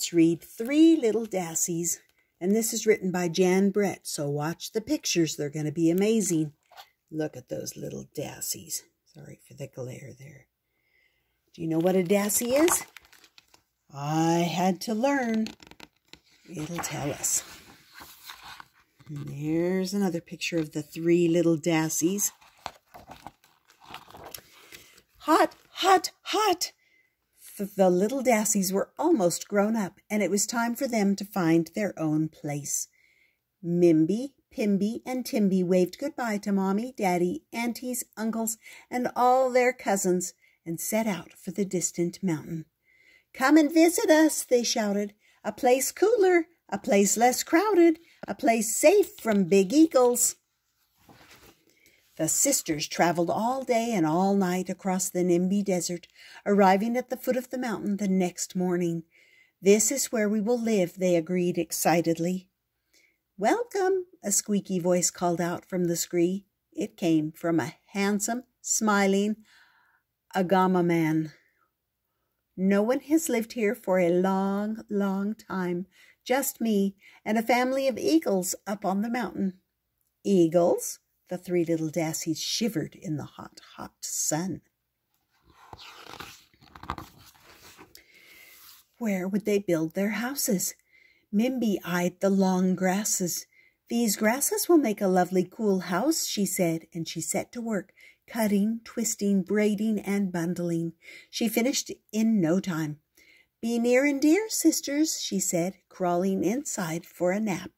Let's read Three Little Dassies. And this is written by Jan Brett, so watch the pictures. They're going to be amazing. Look at those little dassies. Sorry for the glare there. Do you know what a dassie is? I had to learn. It'll tell us. And there's another picture of the three little dassies. Hot, hot, hot! The little dassies were almost grown up, and it was time for them to find their own place. Mimby, Pimby, and Timby waved goodbye to Mommy, Daddy, aunties, uncles, and all their cousins, and set out for the distant mountain. "Come and visit us," they shouted. "A place cooler, a place less crowded, a place safe from big eagles." The sisters traveled all day and all night across the Nimby Desert, arriving at the foot of the mountain the next morning. "This is where we will live," they agreed excitedly. "Welcome," a squeaky voice called out from the scree. It came from a handsome, smiling Agama man. "No one has lived here for a long, long time. Just me and a family of eagles up on the mountain." "Eagles?" The three little dassies shivered in the hot, hot sun. Where would they build their houses? Mimby eyed the long grasses. "These grasses will make a lovely, cool house," she said, and she set to work, cutting, twisting, braiding, and bundling. She finished in no time. "Be near and dear, sisters," she said, crawling inside for a nap.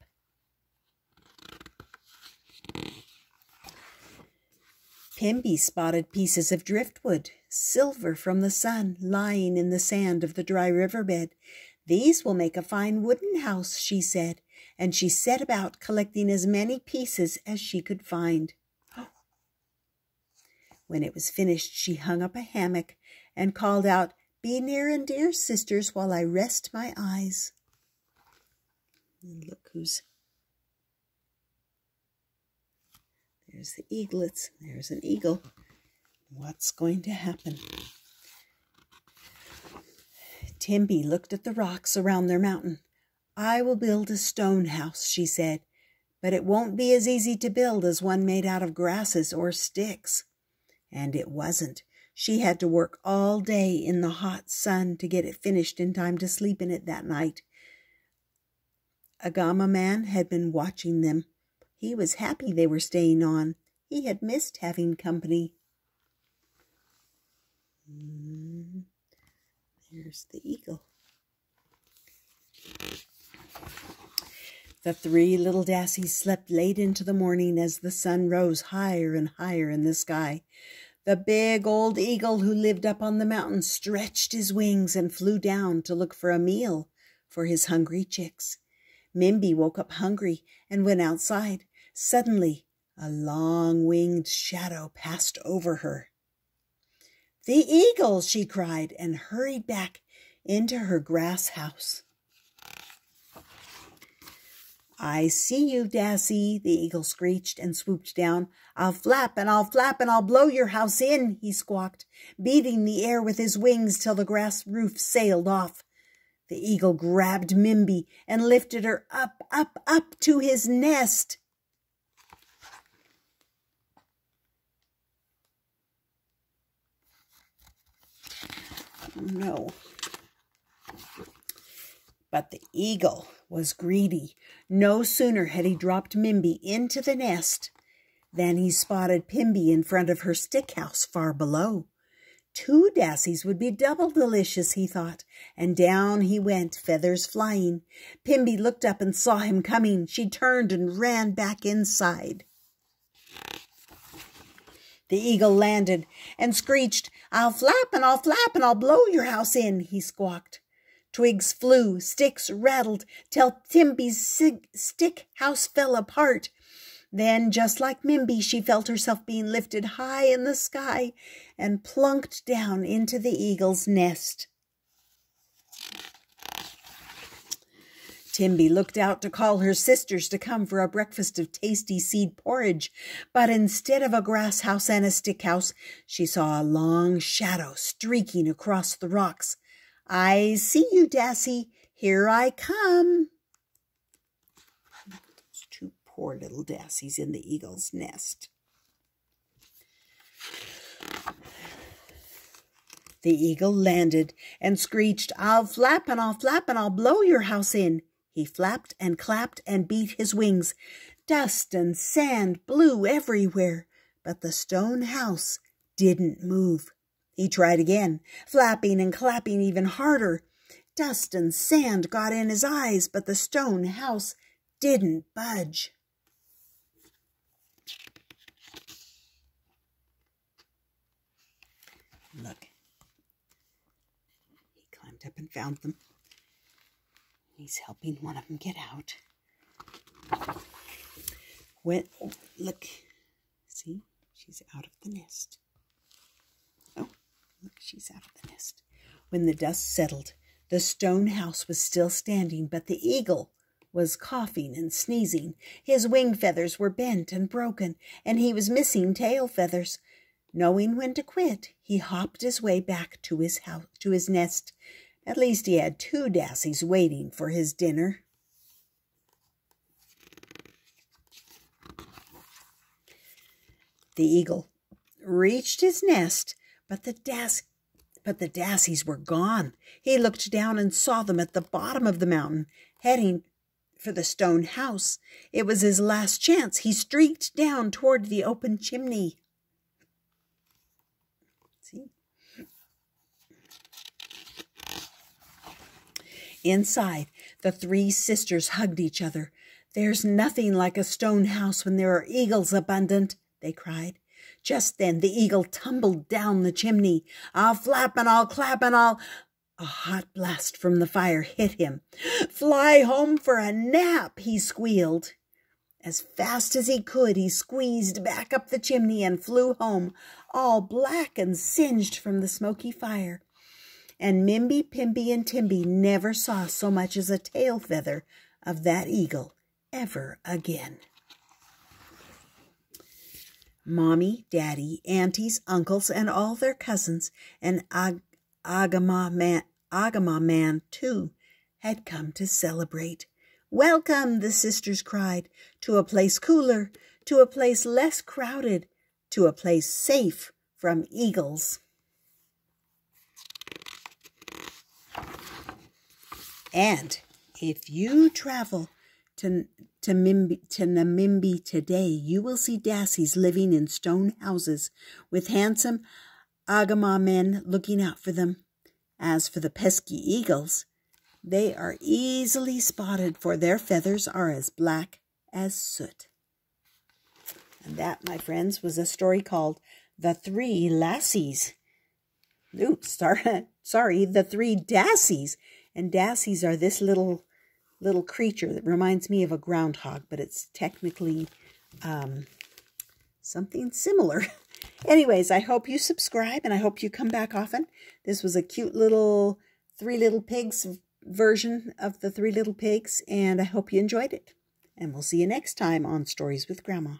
Pimby spotted pieces of driftwood, silver from the sun, lying in the sand of the dry riverbed. "These will make a fine wooden house," she said, and she set about collecting as many pieces as she could find. When it was finished, she hung up a hammock and called out, "Be near and dear, sisters, while I rest my eyes." And look who's... There's the eaglets. There's an eagle. What's going to happen? Timby looked at the rocks around their mountain. "I will build a stone house," she said, "but it won't be as easy to build as one made out of grasses or sticks." And it wasn't. She had to work all day in the hot sun to get it finished in time to sleep in it that night. Agama man had been watching them. He was happy they were staying on. He had missed having company. There's the eagle. The three little dassies slept late into the morning as the sun rose higher and higher in the sky. The big old eagle who lived up on the mountain stretched his wings and flew down to look for a meal for his hungry chicks. Mimby woke up hungry and went outside. Suddenly, a long-winged shadow passed over her. "The eagle!" she cried, and hurried back into her grass house. "I see you, Dassie," the eagle screeched and swooped down. "I'll flap and I'll flap and I'll blow your house in," he squawked, beating the air with his wings till the grass roof sailed off. The eagle grabbed Mimby and lifted her up, up, up to his nest. No. But the eagle was greedy. No sooner had he dropped Mimby into the nest than he spotted Pimby in front of her stick house far below. Two dassies would be double delicious, he thought, and down he went, feathers flying. Pimby looked up and saw him coming. She turned and ran back inside. The eagle landed and screeched, "I'll flap and I'll flap and I'll blow your house in," he squawked. Twigs flew, sticks rattled, till Timby's stick house fell apart. Then, just like Mimby, she felt herself being lifted high in the sky and plunked down into the eagle's nest. Timby looked out to call her sisters to come for a breakfast of tasty seed porridge, but instead of a grass house and a stick house, she saw a long shadow streaking across the rocks. "I see you, Dassie," Here I come. Those two poor little dassies in the eagle's nest. The eagle landed and screeched, "I'll flap and I'll flap and I'll blow your house in." He flapped and clapped and beat his wings. Dust and sand blew everywhere, but the stone house didn't move. He tried again, flapping and clapping even harder. Dust and sand got in his eyes, but the stone house didn't budge. Look. He climbed up and found them. He's helping one of them get out. Oh, look. See? She's out of the nest. Oh, look, she's out of the nest. When the dust settled, the stone house was still standing, but the eagle was coughing and sneezing. His wing feathers were bent and broken, and he was missing tail feathers. Knowing when to quit, he hopped his way back to his house, to his nest. At least he had 2 dassies waiting for his dinner. The eagle reached his nest, but the dassies were gone. He looked down and saw them at the bottom of the mountain, heading for the stone house. It was his last chance. He streaked down toward the open chimney. See? Inside, the 3 sisters hugged each other. "There's nothing like a stone house when there are eagles abundant," they cried. Just then the eagle tumbled down the chimney. "I'll flap and I'll clap and I'll—" A hot blast from the fire hit him. "Fly home for a nap," he squealed. As fast as he could, he squeezed back up the chimney and flew home, all black and singed from the smoky fire. And Mimby, Pimby, and Timby never saw so much as a tail feather of that eagle ever again. Mommy, Daddy, aunties, uncles, and all their cousins, and Agama man, too, had come to celebrate. "Welcome," the sisters cried, "to a place cooler, to a place less crowded, to a place safe from eagles." And if you travel to Namib today, you will see dassies living in stone houses with handsome Agama men looking out for them. As for the pesky eagles, they are easily spotted, for their feathers are as black as soot. And that, my friends, was a story called The 3 Lassies. Oops, sorry, The 3 Dassies. And dassies are this little creature that reminds me of a groundhog, but it's technically something similar. Anyways, I hope you subscribe, and I hope you come back often. This was a cute little 3 Little Pigs version of the 3 Little Pigs, and I hope you enjoyed it. And we'll see you next time on Stories with Grandma.